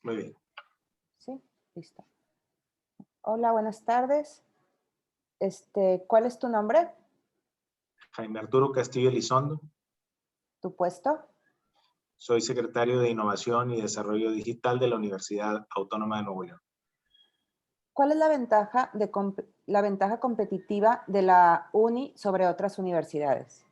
Muy bien. Sí, listo. Hola, buenas tardes. ¿Cuál es tu nombre? Jaime Arturo Castillo Elizondo. ¿Tu puesto? Soy secretario de Innovación y Desarrollo Digital de la Universidad Autónoma de Nuevo León. ¿Cuál es la ventaja competitiva de la UNI sobre otras universidades?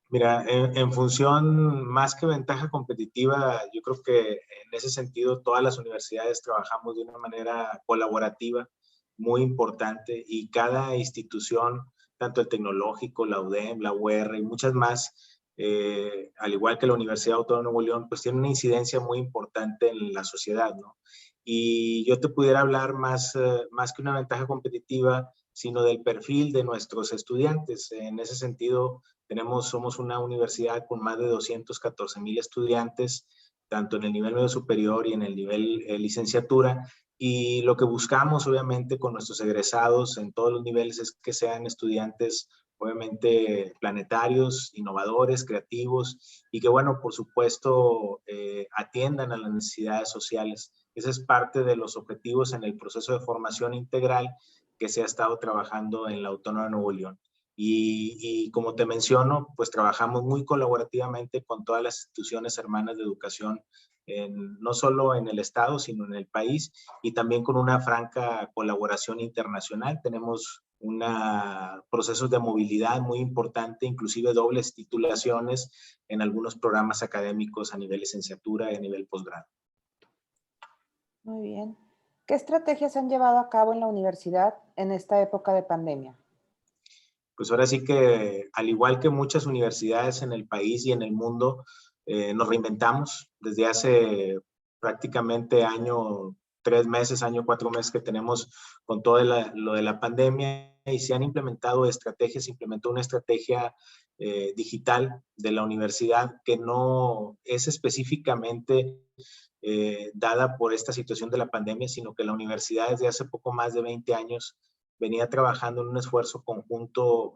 Mira, en función más que ventaja competitiva, yo creo que en ese sentido todas las universidades trabajamos de una manera colaborativa muy importante y cada institución, tanto el tecnológico, la UDEM, la UR y muchas más, al igual que la Universidad Autónoma de Nuevo León, pues tiene una incidencia muy importante en la sociedad, ¿no? Y yo te pudiera hablar más que una ventaja competitiva, sino del perfil de nuestros estudiantes. En ese sentido, somos una universidad con más de 214,000 estudiantes, tanto en el nivel medio superior y en el nivel licenciatura. Y lo que buscamos, obviamente, con nuestros egresados en todos los niveles es que sean estudiantes, obviamente, planetarios, innovadores, creativos y que, bueno, por supuesto, atiendan a las necesidades sociales. Ese es parte de los objetivos en el proceso de formación integral que se ha estado trabajando en la Autónoma de Nuevo León. Y como te menciono, pues trabajamos muy colaborativamente con todas las instituciones hermanas de educación, no solo en el estado, sino en el país, y también con una franca colaboración internacional. Tenemos procesos de movilidad muy importante, inclusive dobles titulaciones en algunos programas académicos a nivel licenciatura y a nivel posgrado. Muy bien. ¿Qué estrategias se han llevado a cabo en la universidad en esta época de pandemia? Pues ahora sí que, al igual que muchas universidades en el país y en el mundo, nos reinventamos desde hace prácticamente año, 3 meses, año, 4 meses que tenemos con todo lo de la pandemia y se han implementado estrategias, se implementó una estrategia digital de la universidad que no es específicamente dada por esta situación de la pandemia, sino que la universidad desde hace poco más de 20 años venía trabajando en un esfuerzo conjunto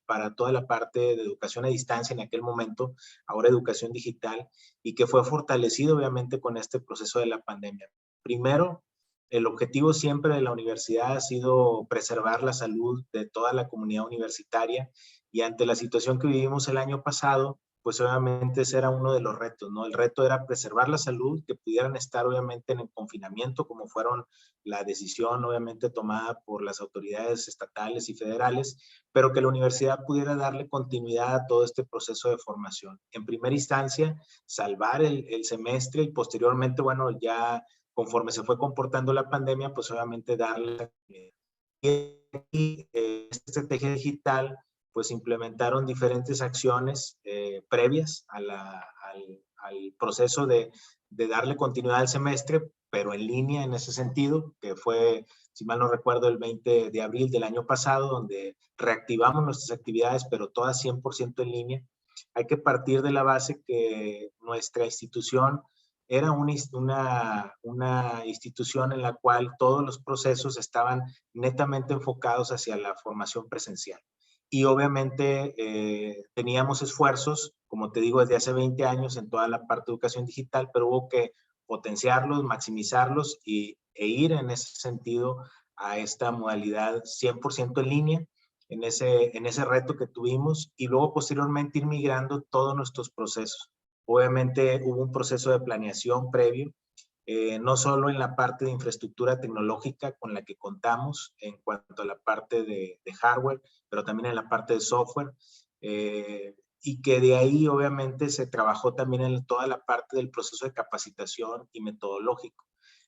para toda la parte de educación a distancia en aquel momento, ahora educación digital, y que fue fortalecido obviamente con este proceso de la pandemia. Primero, el objetivo siempre de la universidad ha sido preservar la salud de toda la comunidad universitaria y ante la situación que vivimos el año pasado, pues obviamente ese era uno de los retos, ¿no? El reto era preservar la salud, que pudieran estar obviamente en el confinamiento, como fueron la decisión obviamente tomada por las autoridades estatales y federales, pero que la universidad pudiera darle continuidad a todo este proceso de formación. En primera instancia, salvar el semestre y posteriormente, bueno, ya conforme se fue comportando la pandemia, pues obviamente darle esta estrategia digital, pues implementaron diferentes acciones previas al proceso de darle continuidad al semestre, pero en línea en ese sentido, que fue, si mal no recuerdo, el 20 de abril del año pasado, donde reactivamos nuestras actividades, pero todas 100% en línea. Hay que partir de la base que nuestra institución era una institución en la cual todos los procesos estaban netamente enfocados hacia la formación presencial. Y obviamente teníamos esfuerzos, como te digo, desde hace 20 años en toda la parte de educación digital, pero hubo que potenciarlos, maximizarlos e ir en ese sentido a esta modalidad 100% en línea, en ese reto que tuvimos y luego posteriormente ir migrando todos nuestros procesos. Obviamente hubo un proceso de planeación previo, no solo en la parte de infraestructura tecnológica con la que contamos en cuanto a la parte de hardware, pero también en la parte de software, y que de ahí obviamente se trabajó también en toda la parte del proceso de capacitación y metodológico.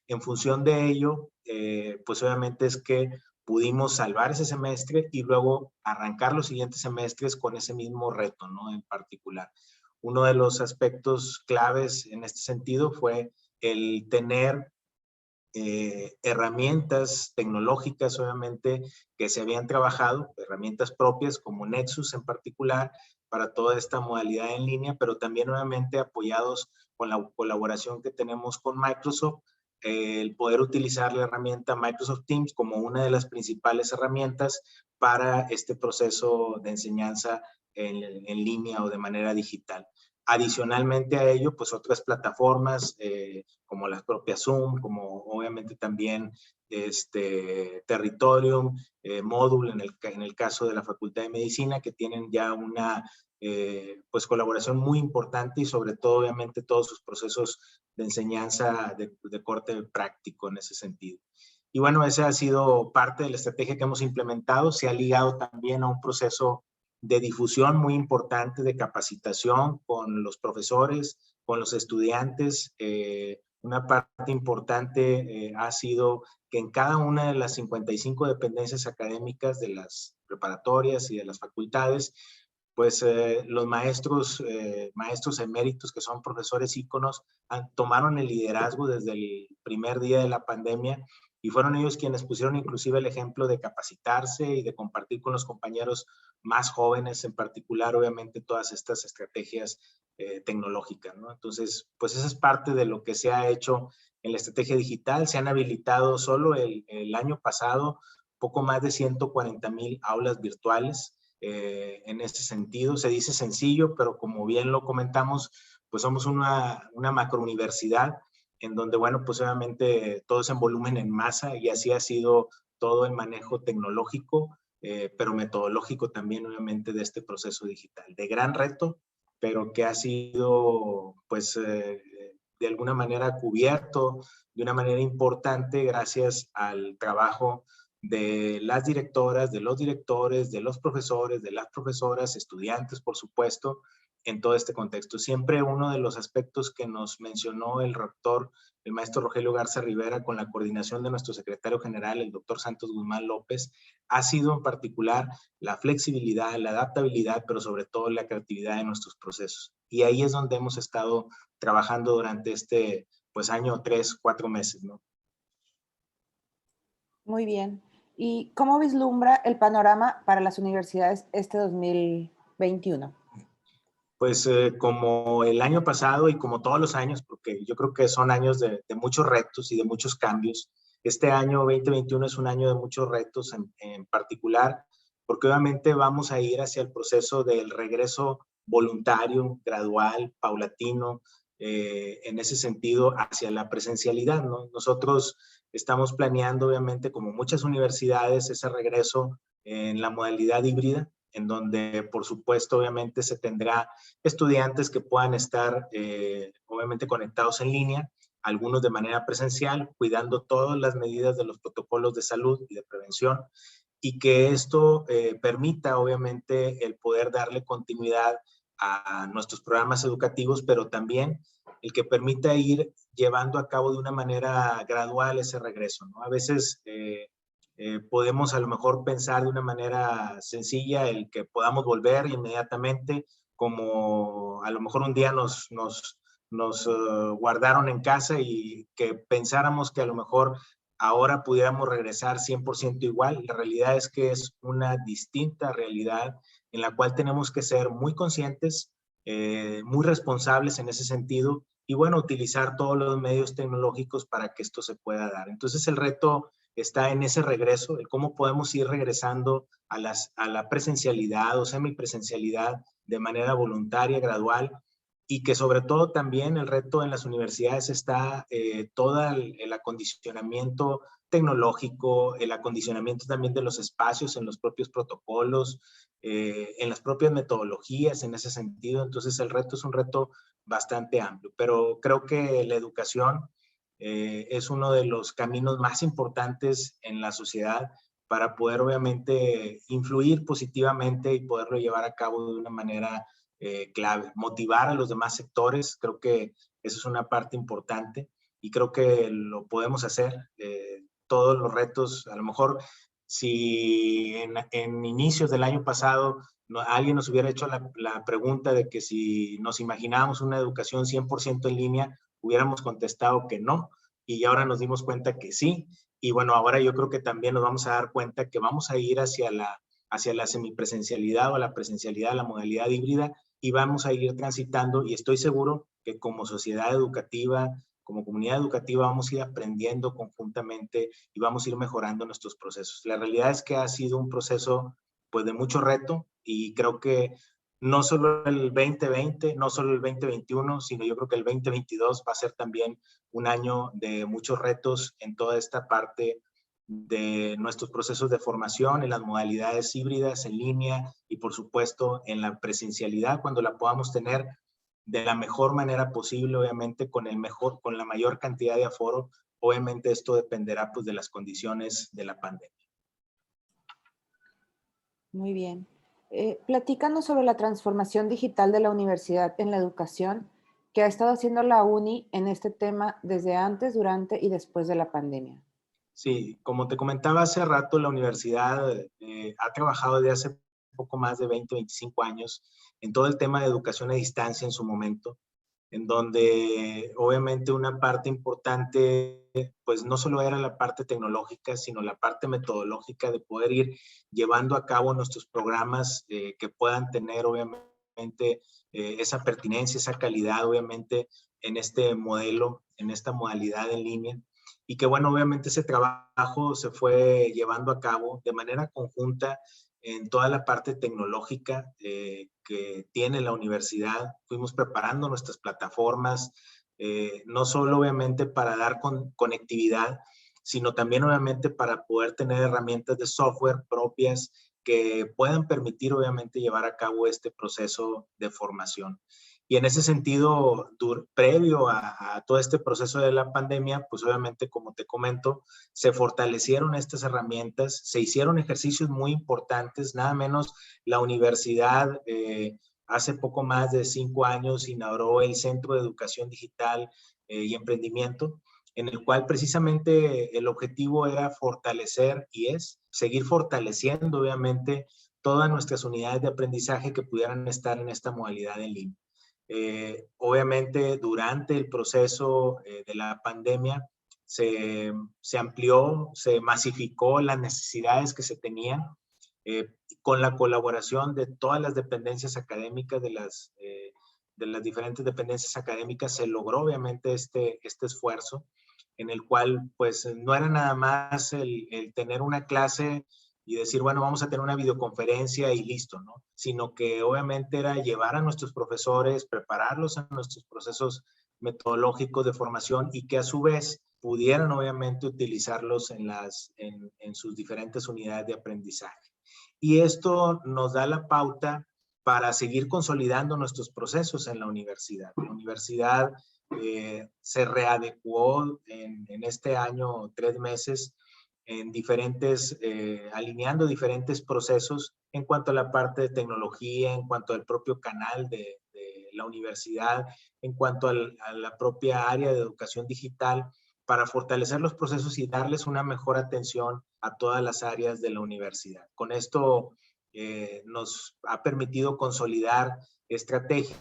En función de ello, pues obviamente es que pudimos salvar ese semestre y luego arrancar los siguientes semestres con ese mismo reto, ¿no? En particular. Uno de los aspectos claves en este sentido fue el tener herramientas tecnológicas, obviamente, que se habían trabajado, herramientas propias como Nexus en particular, para toda esta modalidad en línea, pero también obviamente apoyados con la colaboración que tenemos con Microsoft, el poder utilizar la herramienta Microsoft Teams como una de las principales herramientas para este proceso de enseñanza en línea o de manera digital. Adicionalmente a ello, pues otras plataformas como la propia Zoom, como obviamente también Territorium, Módulo en el caso de la Facultad de Medicina, que tienen ya una pues colaboración muy importante y sobre todo obviamente todos sus procesos de enseñanza de corte práctico en ese sentido. Y bueno, esa ha sido parte de la estrategia que hemos implementado. Se ha ligado también a un proceso de difusión muy importante, de capacitación con los profesores, con los estudiantes. Una parte importante ha sido que en cada una de las 55 dependencias académicas de las preparatorias y de las facultades, pues los maestros eméritos, que son profesores íconos, tomaron el liderazgo desde el primer día de la pandemia y fueron ellos quienes pusieron inclusive el ejemplo de capacitarse y de compartir con los compañeros más jóvenes, en particular, obviamente, todas estas estrategias tecnológicas, ¿no? Entonces, pues esa es parte de lo que se ha hecho en la estrategia digital. Se han habilitado solo el año pasado poco más de 140,000 aulas virtuales. En ese sentido, se dice sencillo, pero como bien lo comentamos, pues somos una macrouniversidad en donde, bueno, pues obviamente todo es en volumen en masa y así ha sido todo el manejo tecnológico, pero metodológico también, obviamente, de este proceso digital. De gran reto, pero que ha sido, pues, de alguna manera cubierto de una manera importante gracias al trabajo de las directoras, de los directores, de los profesores, de las profesoras, estudiantes, por supuesto, en todo este contexto. Siempre uno de los aspectos que nos mencionó el rector, el maestro Rogelio Garza Rivera, con la coordinación de nuestro secretario general, el doctor Santos Guzmán López, ha sido en particular la flexibilidad, la adaptabilidad, pero sobre todo la creatividad de nuestros procesos. Y ahí es donde hemos estado trabajando durante pues año, 3, 4 meses, ¿no? Muy bien. ¿Y cómo vislumbra el panorama para las universidades este 2021? Pues como el año pasado y como todos los años, porque yo creo que son años de muchos retos y de muchos cambios. Este año 2021 es un año de muchos retos en particular, porque obviamente vamos a ir hacia el proceso del regreso voluntario, gradual, paulatino, en ese sentido, hacia la presencialidad, ¿no? Nosotros estamos planeando, obviamente, como muchas universidades, ese regreso en la modalidad híbrida, en donde, por supuesto, obviamente se tendrá estudiantes que puedan estar, obviamente, conectados en línea, algunos de manera presencial, cuidando todas las medidas de los protocolos de salud y de prevención, y que esto permita, obviamente, el poder darle continuidad a nuestros programas educativos, pero también el que permita ir llevando a cabo de una manera gradual ese regreso, ¿no? A veces podemos a lo mejor pensar de una manera sencilla el que podamos volver inmediatamente, como a lo mejor un día nos guardaron en casa y que pensáramos que a lo mejor ahora pudiéramos regresar 100% igual. La realidad es que es una distinta realidad en la cual tenemos que ser muy conscientes, muy responsables en ese sentido y bueno, utilizar todos los medios tecnológicos para que esto se pueda dar. Entonces el reto está en ese regreso, el cómo podemos ir regresando a la presencialidad o semipresencialidad de manera voluntaria, gradual, y que sobre todo también el reto en las universidades está todo el acondicionamiento tecnológico, el acondicionamiento también de los espacios en los propios protocolos, en las propias metodologías en ese sentido. Entonces el reto es un reto bastante amplio, pero creo que la educación es uno de los caminos más importantes en la sociedad para poder obviamente influir positivamente y poderlo llevar a cabo de una manera clave. Motivar a los demás sectores, creo que eso es una parte importante y creo que lo podemos hacer. Todos los retos, a lo mejor si en inicios del año pasado alguien nos hubiera hecho la pregunta de que si nos imaginábamos una educación 100% en línea, hubiéramos contestado que no, y ahora nos dimos cuenta que sí, y bueno, ahora yo creo que también nos vamos a dar cuenta que vamos a ir hacia la semipresencialidad o la presencialidad, la modalidad híbrida, y vamos a ir transitando, y estoy seguro que como sociedad educativa, como comunidad educativa, vamos a ir aprendiendo conjuntamente y vamos a ir mejorando nuestros procesos. La realidad es que ha sido un proceso pues de mucho reto y creo que no solo el 2020, no solo el 2021, sino yo creo que el 2022 va a ser también un año de muchos retos en toda esta parte de nuestros procesos de formación, en las modalidades híbridas, en línea y por supuesto en la presencialidad, cuando la podamos tener de la mejor manera posible, obviamente con la mayor cantidad de aforo. Obviamente esto dependerá pues de las condiciones de la pandemia. Muy bien. Platícanos sobre la transformación digital de la universidad en la educación que ha estado haciendo la UNI en este tema desde antes, durante y después de la pandemia. Sí, como te comentaba hace rato, la universidad ha trabajado desde hace poco más de 20, 25 años en todo el tema de educación a distancia en su momento, en donde obviamente una parte importante, pues no solo era la parte tecnológica, sino la parte metodológica de poder ir llevando a cabo nuestros programas que puedan tener obviamente esa pertinencia, esa calidad obviamente en este modelo, en esta modalidad en línea. Y que bueno, obviamente ese trabajo se fue llevando a cabo de manera conjunta en toda la parte tecnológica que tiene la universidad. Fuimos preparando nuestras plataformas, no solo obviamente para dar conectividad, sino también obviamente para poder tener herramientas de software propias que puedan permitir obviamente llevar a cabo este proceso de formación. Y en ese sentido, previo a todo este proceso de la pandemia, pues obviamente, como te comento, se fortalecieron estas herramientas, se hicieron ejercicios muy importantes, nada menos la universidad hace poco más de 5 años inauguró el Centro de Educación Digital y Emprendimiento, en el cual precisamente el objetivo era fortalecer y es seguir fortaleciendo obviamente todas nuestras unidades de aprendizaje que pudieran estar en esta modalidad en línea. Obviamente durante el proceso de la pandemia se amplió, se masificó las necesidades que se tenían con la colaboración de todas las dependencias académicas, de las diferentes dependencias académicas, se logró obviamente este esfuerzo en el cual pues no era nada más el tener una clase y decir, bueno, vamos a tener una videoconferencia y listo, ¿no? Sino que obviamente era llevar a nuestros profesores, prepararlos en nuestros procesos metodológicos de formación y que a su vez pudieran obviamente utilizarlos en sus diferentes unidades de aprendizaje. Y esto nos da la pauta para seguir consolidando nuestros procesos en la universidad. La universidad se readecuó en este año 3 meses en alineando diferentes procesos en cuanto a la parte de tecnología, en cuanto al propio canal de la universidad, en cuanto a la propia área de educación digital, para fortalecer los procesos y darles una mejor atención a todas las áreas de la universidad. Con esto nos ha permitido consolidar estrategias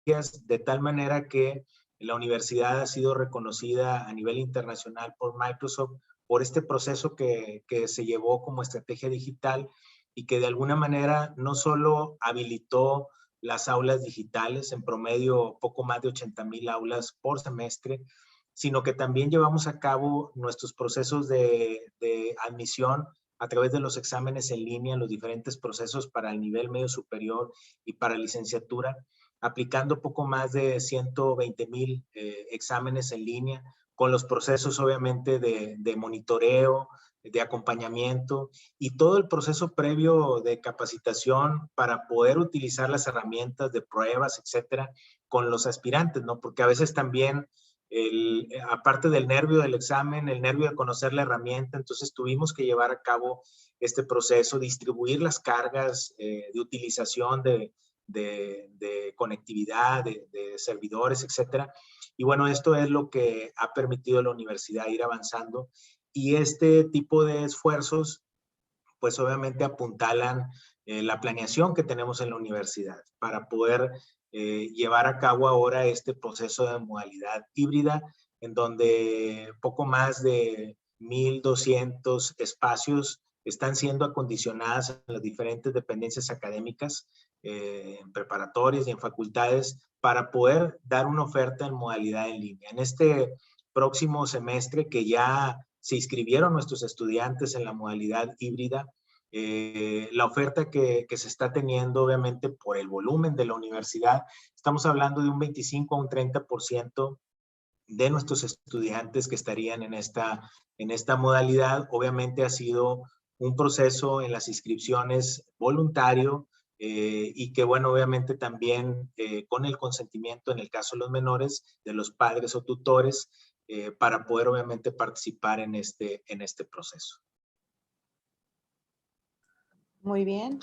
de tal manera que la universidad ha sido reconocida a nivel internacional por Microsoft por este proceso que se llevó como estrategia digital y que de alguna manera no solo habilitó las aulas digitales, en promedio poco más de 80,000 aulas por semestre, sino que también llevamos a cabo nuestros procesos de admisión a través de los exámenes en línea, los diferentes procesos para el nivel medio superior y para licenciatura, aplicando poco más de 120,000 exámenes en línea, con los procesos obviamente de monitoreo, de acompañamiento y todo el proceso previo de capacitación para poder utilizar las herramientas de pruebas, etcétera, con los aspirantes, ¿no? Porque a veces también aparte del nervio del examen, el nervio de conocer la herramienta, entonces tuvimos que llevar a cabo este proceso, distribuir las cargas de utilización de conectividad, de servidores, etcétera. Y bueno, esto es lo que ha permitido a la universidad ir avanzando y este tipo de esfuerzos pues obviamente apuntalan la planeación que tenemos en la universidad para poder llevar a cabo ahora este proceso de modalidad híbrida, en donde poco más de 1,200 espacios están siendo acondicionadas en las diferentes dependencias académicas, en preparatorias y en facultades, para poder dar una oferta en modalidad en línea. En este próximo semestre que ya se inscribieron nuestros estudiantes en la modalidad híbrida, La oferta que se está teniendo, obviamente, por el volumen de la universidad, estamos hablando de un 25 a un 30% de nuestros estudiantes que estarían en esta modalidad. Obviamente ha sido un proceso en las inscripciones voluntario y que, bueno, obviamente también con el consentimiento, en el caso de los menores, de los padres o tutores, para poder obviamente participar en este proceso. Muy bien.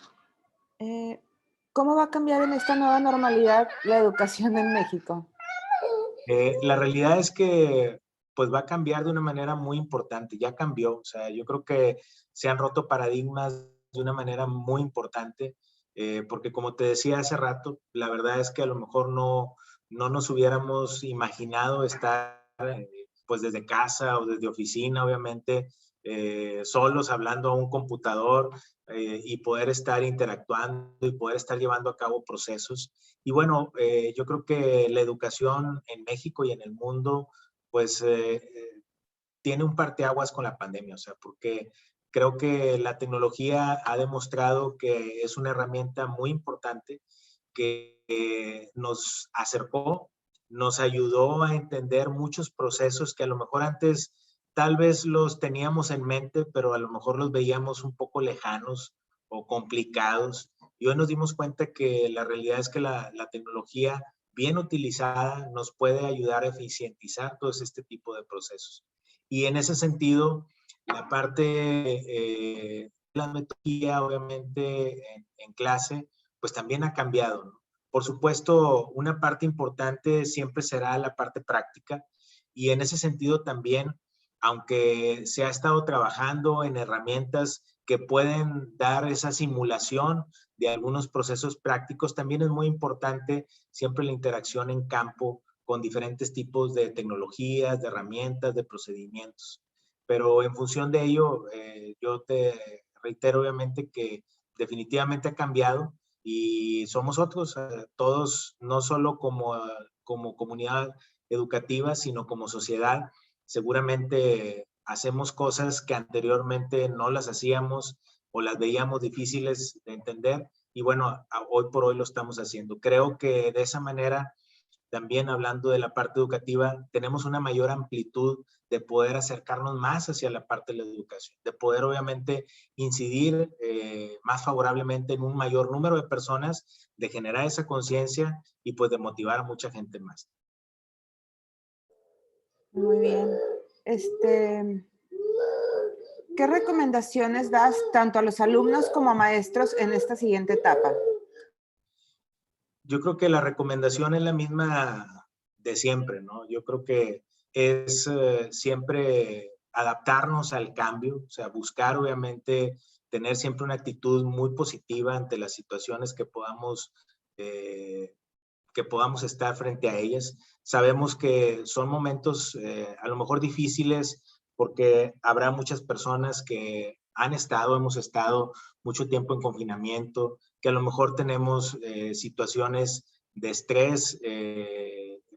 ¿Cómo va a cambiar en esta nueva normalidad la educación en México? La realidad es que pues va a cambiar de una manera muy importante, ya cambió, o sea, yo creo que se han roto paradigmas de una manera muy importante, porque como te decía hace rato, la verdad es que a lo mejor no nos hubiéramos imaginado estar pues desde casa o desde oficina, obviamente, solos hablando a un computador y poder estar interactuando y poder estar llevando a cabo procesos. Y bueno, yo creo que la educación en México y en el mundo, pues tiene un parteaguas con la pandemia, o sea, porque creo que la tecnología ha demostrado que es una herramienta muy importante que nos acercó, nos ayudó a entender muchos procesos que a lo mejor antes tal vez los teníamos en mente, pero a lo mejor los veíamos un poco lejanos o complicados. Y hoy nos dimos cuenta que la realidad es que la tecnología bien utilizada nos puede ayudar a eficientizar todo este tipo de procesos. Y en ese sentido, la parte la metodología, obviamente, en clase, pues también ha cambiado, ¿no? Por supuesto, una parte importante siempre será la parte práctica y en ese sentido también, aunque se ha estado trabajando en herramientas que pueden dar esa simulación de algunos procesos prácticos, también es muy importante siempre la interacción en campo con diferentes tipos de tecnologías, de herramientas, de procedimientos. Pero en función de ello, yo te reitero obviamente que definitivamente ha cambiado y somos otros, todos, no solo como comunidad educativa, sino como sociedad. Seguramente hacemos cosas que anteriormente no las hacíamos o las veíamos difíciles de entender y bueno, hoy por hoy lo estamos haciendo. Creo que de esa manera también hablando de la parte educativa, tenemos una mayor amplitud de poder acercarnos más hacia la parte de la educación, de poder obviamente incidir más favorablemente en un mayor número de personas, de generar esa conciencia y pues de motivar a mucha gente más. Muy bien. ¿Qué recomendaciones das tanto a los alumnos como a maestros en esta siguiente etapa? Yo creo que la recomendación es la misma de siempre, ¿no? Yo creo que es siempre adaptarnos al cambio, o sea, buscar obviamente tener siempre una actitud muy positiva ante las situaciones eh, que podamos estar frente a ellas. Sabemos que son momentos a lo mejor difíciles porque habrá muchas personas que hemos estado mucho tiempo en confinamiento, que a lo mejor tenemos situaciones de estrés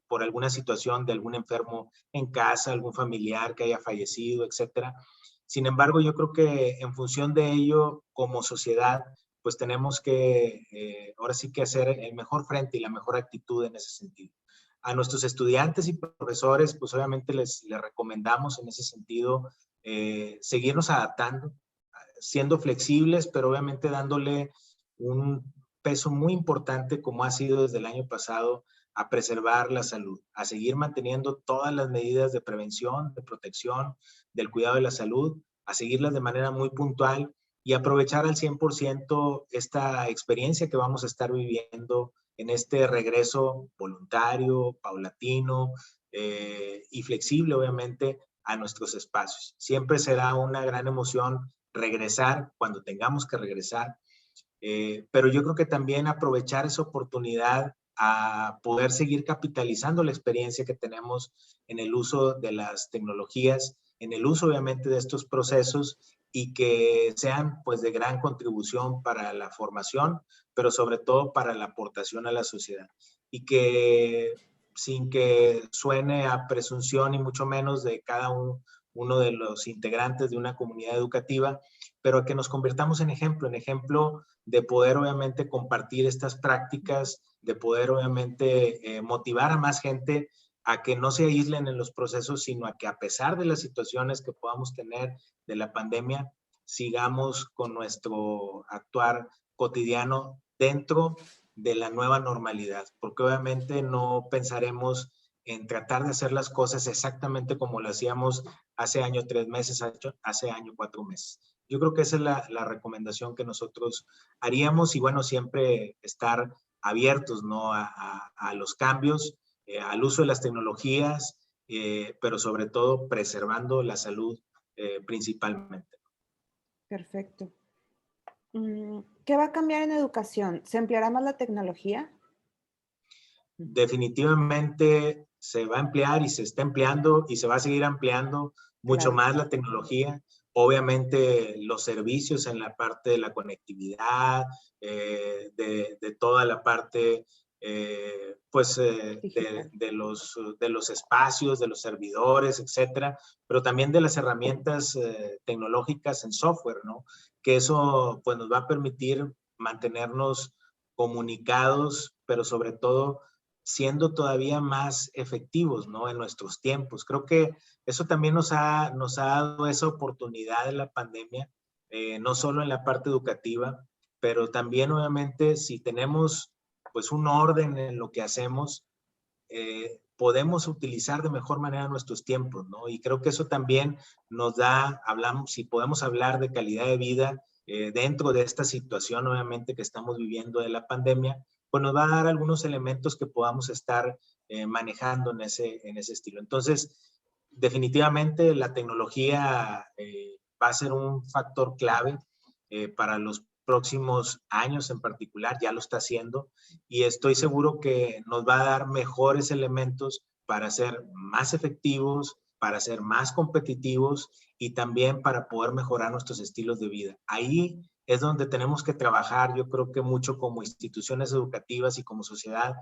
por alguna situación de algún enfermo en casa, algún familiar que haya fallecido, etcétera. Sin embargo, yo creo que en función de ello, como sociedad, pues tenemos que ahora sí que hacer el mejor frente y la mejor actitud en ese sentido. A nuestros estudiantes y profesores, pues obviamente les recomendamos en ese sentido seguirnos adaptando, siendo flexibles, pero obviamente dándole un peso muy importante, como ha sido desde el año pasado, a preservar la salud, a seguir manteniendo todas las medidas de prevención, de protección, del cuidado de la salud, a seguirlas de manera muy puntual y aprovechar al 100% esta experiencia que vamos a estar viviendo en este regreso voluntario, paulatino y flexible, obviamente, a nuestros espacios. Siempre será una gran emoción regresar cuando tengamos que regresar, pero yo creo que también aprovechar esa oportunidad a poder seguir capitalizando la experiencia que tenemos en el uso de las tecnologías, en el uso obviamente de estos procesos y que sean pues de gran contribución para la formación, pero sobre todo para la aportación a la sociedad. Y que sin que suene a presunción y mucho menos de cada uno de los integrantes de una comunidad educativa, pero a que nos convirtamos en ejemplo de poder obviamente compartir estas prácticas, de poder obviamente motivar a más gente a que no se aíslen en los procesos, sino a que a pesar de las situaciones que podamos tener de la pandemia, sigamos con nuestro actuar cotidiano dentro de la nueva normalidad, porque obviamente no pensaremos en tratar de hacer las cosas exactamente como lo hacíamos hace año 3 meses, hace año 4 meses. Yo creo que esa es la recomendación que nosotros haríamos y bueno, siempre estar abiertos, ¿no? a los cambios, al uso de las tecnologías, pero sobre todo preservando la salud principalmente. Perfecto. ¿Qué va a cambiar en educación? ¿Se empleará más la tecnología? Definitivamente se va a emplear y se está empleando y se va a seguir ampliando mucho Claro. más la tecnología. Obviamente los servicios en la parte de la conectividad, de toda la parte Digital. de los espacios, de los servidores, etcétera, pero también de las herramientas tecnológicas en software, ¿no? Que eso pues nos va a permitir mantenernos comunicados, pero sobre todo siendo todavía más efectivos, ¿no? En nuestros tiempos. Creo que eso también nos ha dado esa oportunidad en la pandemia, no solo en la parte educativa, pero también obviamente si tenemos pues un orden en lo que hacemos, podemos utilizar de mejor manera nuestros tiempos, ¿no? Y creo que eso también nos da, hablamos, si podemos hablar de calidad de vida dentro de esta situación, obviamente, que estamos viviendo de la pandemia, pues nos va a dar algunos elementos que podamos estar manejando en ese estilo. Entonces, definitivamente la tecnología va a ser un factor clave para los próximos años en particular, ya lo está haciendo, y estoy seguro que nos va a dar mejores elementos para ser más efectivos, para ser más competitivos y también para poder mejorar nuestros estilos de vida. Ahí es donde tenemos que trabajar, yo creo que mucho como instituciones educativas y como sociedad,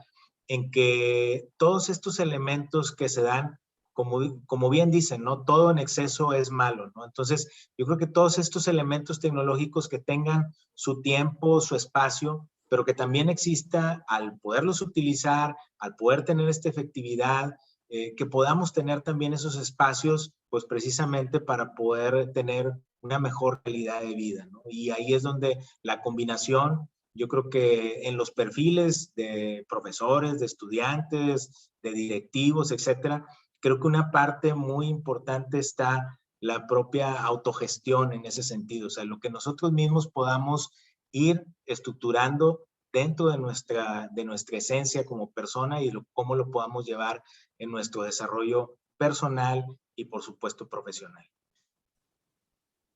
en que todos estos elementos que se dan, como bien dicen, ¿no? Todo en exceso es malo, ¿no? Entonces, yo creo que todos estos elementos tecnológicos que tengan su tiempo, su espacio, pero que también exista al poderlos utilizar, al poder tener esta efectividad, que podamos tener también esos espacios, pues precisamente para poder tener una mejor calidad de vida, ¿no? Y ahí es donde la combinación, yo creo que en los perfiles de profesores, de estudiantes, de directivos, etcétera, creo que una parte muy importante está la propia autogestión en ese sentido, o sea, lo que nosotros mismos podamos ir estructurando dentro de nuestra esencia como persona y cómo lo podamos llevar en nuestro desarrollo personal y por supuesto profesional.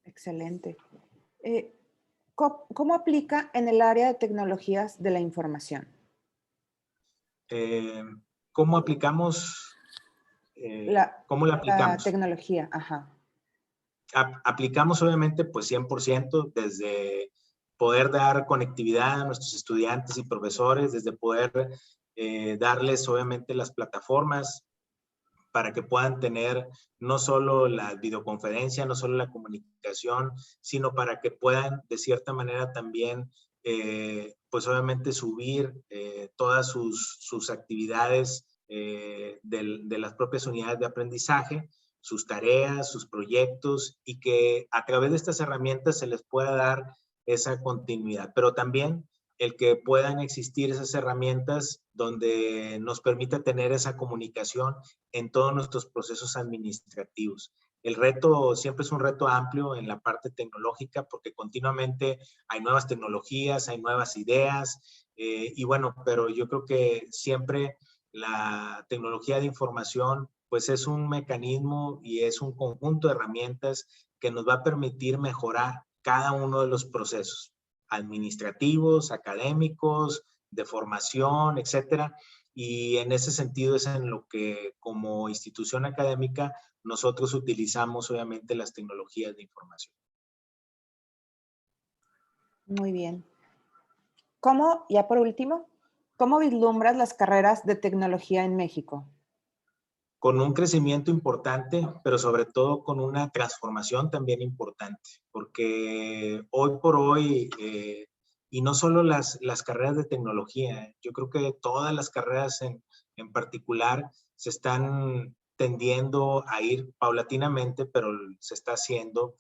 Excelente. ¿Cómo aplica en el área de tecnologías de la información? ¿Cómo aplicamos? ¿Cómo la La aplicamos? tecnología, ajá. Aplicamos obviamente pues 100% desde poder dar conectividad a nuestros estudiantes y profesores, desde poder darles obviamente las plataformas para que puedan tener no solo la videoconferencia, no solo la comunicación, sino para que puedan de cierta manera también, pues obviamente subir todas sus actividades de las propias unidades de aprendizaje, sus tareas, sus proyectos, y que a través de estas herramientas se les pueda dar esa continuidad. Pero también el que puedan existir esas herramientas donde nos permita tener esa comunicación en todos nuestros procesos administrativos. El reto siempre es un reto amplio en la parte tecnológica porque continuamente hay nuevas tecnologías, hay nuevas ideas y bueno, pero yo creo que siempre la tecnología de información pues es un mecanismo y es un conjunto de herramientas que nos va a permitir mejorar cada uno de los procesos administrativos, académicos, de formación, etcétera. Y en ese sentido es en lo que como institución académica nosotros utilizamos obviamente las tecnologías de información. Muy bien. Ya por último, cómo vislumbras las carreras de tecnología en México? con un crecimiento importante, pero sobre todo con una transformación también importante, porque hoy por hoy, y no solo las carreras de tecnología, yo creo que todas las carreras en particular se están tendiendo a ir paulatinamente, pero se está haciendo,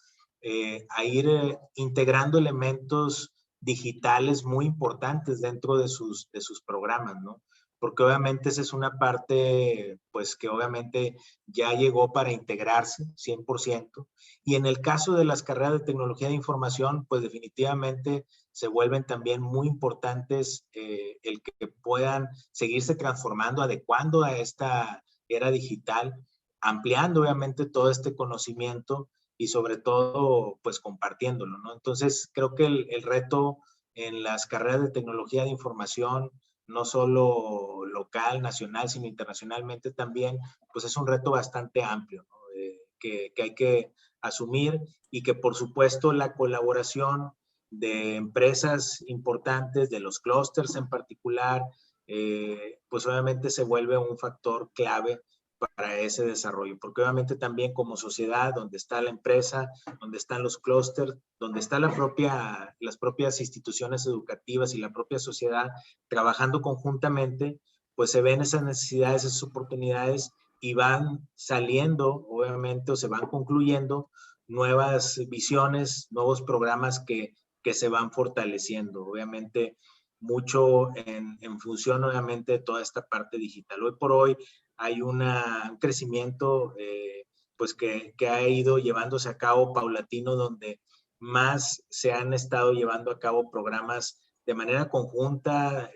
a ir integrando elementos digitales muy importantes dentro de sus programas, ¿no? Porque obviamente esa es una parte, pues que obviamente ya llegó para integrarse 100%. Y en el caso de las carreras de tecnología de información, pues definitivamente se vuelven también muy importantes el que puedan seguirse transformando, adecuando a esta era digital, ampliando obviamente todo este conocimiento y sobre todo pues compartiéndolo, ¿no? Entonces creo que el reto en las carreras de tecnología de información, no solo local, nacional, sino internacionalmente también, pues es un reto bastante amplio, ¿no? Que hay que asumir y que por supuesto la colaboración de empresas importantes, de los clústeres en particular, pues obviamente se vuelve un factor clave para ese desarrollo, porque obviamente también como sociedad, donde está la empresa, donde están los clústeres, donde están las propias instituciones educativas y la propia sociedad trabajando conjuntamente, pues se ven esas necesidades, esas oportunidades y van saliendo, obviamente, o se van concluyendo nuevas visiones, nuevos programas que se van fortaleciendo, obviamente mucho en función, obviamente, de toda esta parte digital. Hoy por hoy hay un crecimiento pues que ha ido llevándose a cabo paulatino, donde más se han estado llevando a cabo programas de manera conjunta,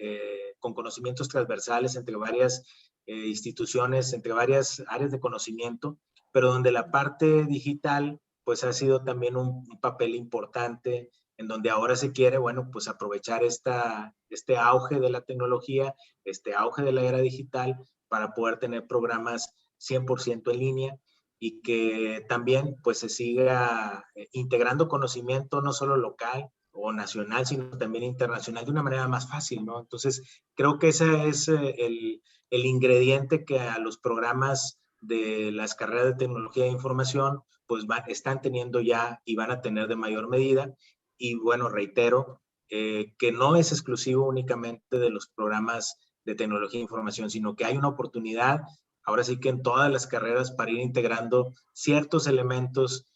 con conocimientos transversales entre varias instituciones, entre varias áreas de conocimiento, pero donde la parte digital pues ha sido también un papel importante, en donde ahora se quiere, bueno, pues aprovechar este auge de la tecnología, este auge de la era digital, para poder tener programas 100% en línea y que también pues se siga integrando conocimiento no solo local o nacional, sino también internacional de una manera más fácil, ¿no? Entonces, creo que ese es el ingrediente que a los programas de las carreras de tecnología de información pues están teniendo ya y van a tener de mayor medida. Y bueno, reitero, que no es exclusivo únicamente de los programas de tecnología de información, sino que hay una oportunidad, ahora sí que en todas las carreras, para ir integrando ciertos elementos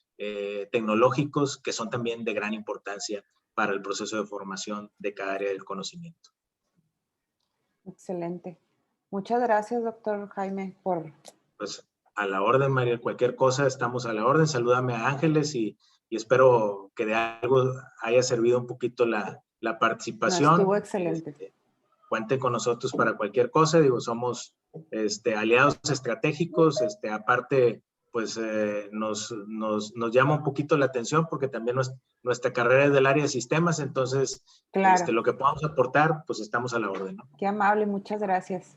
tecnológicos que son también de gran importancia para el proceso de formación de cada área del conocimiento. Excelente. Muchas gracias, doctor Jaime, por... Pues a la orden, María, cualquier cosa estamos a la orden. Salúdame a Ángeles y espero que de algo haya servido un poquito la participación. No, estuvo excelente. Cuente con nosotros para cualquier cosa, digo, somos aliados estratégicos, aparte, pues nos llama un poquito la atención porque también nuestra carrera es del área de sistemas, entonces claro. Lo que podamos aportar, pues estamos a la orden, ¿no? Qué amable, muchas gracias.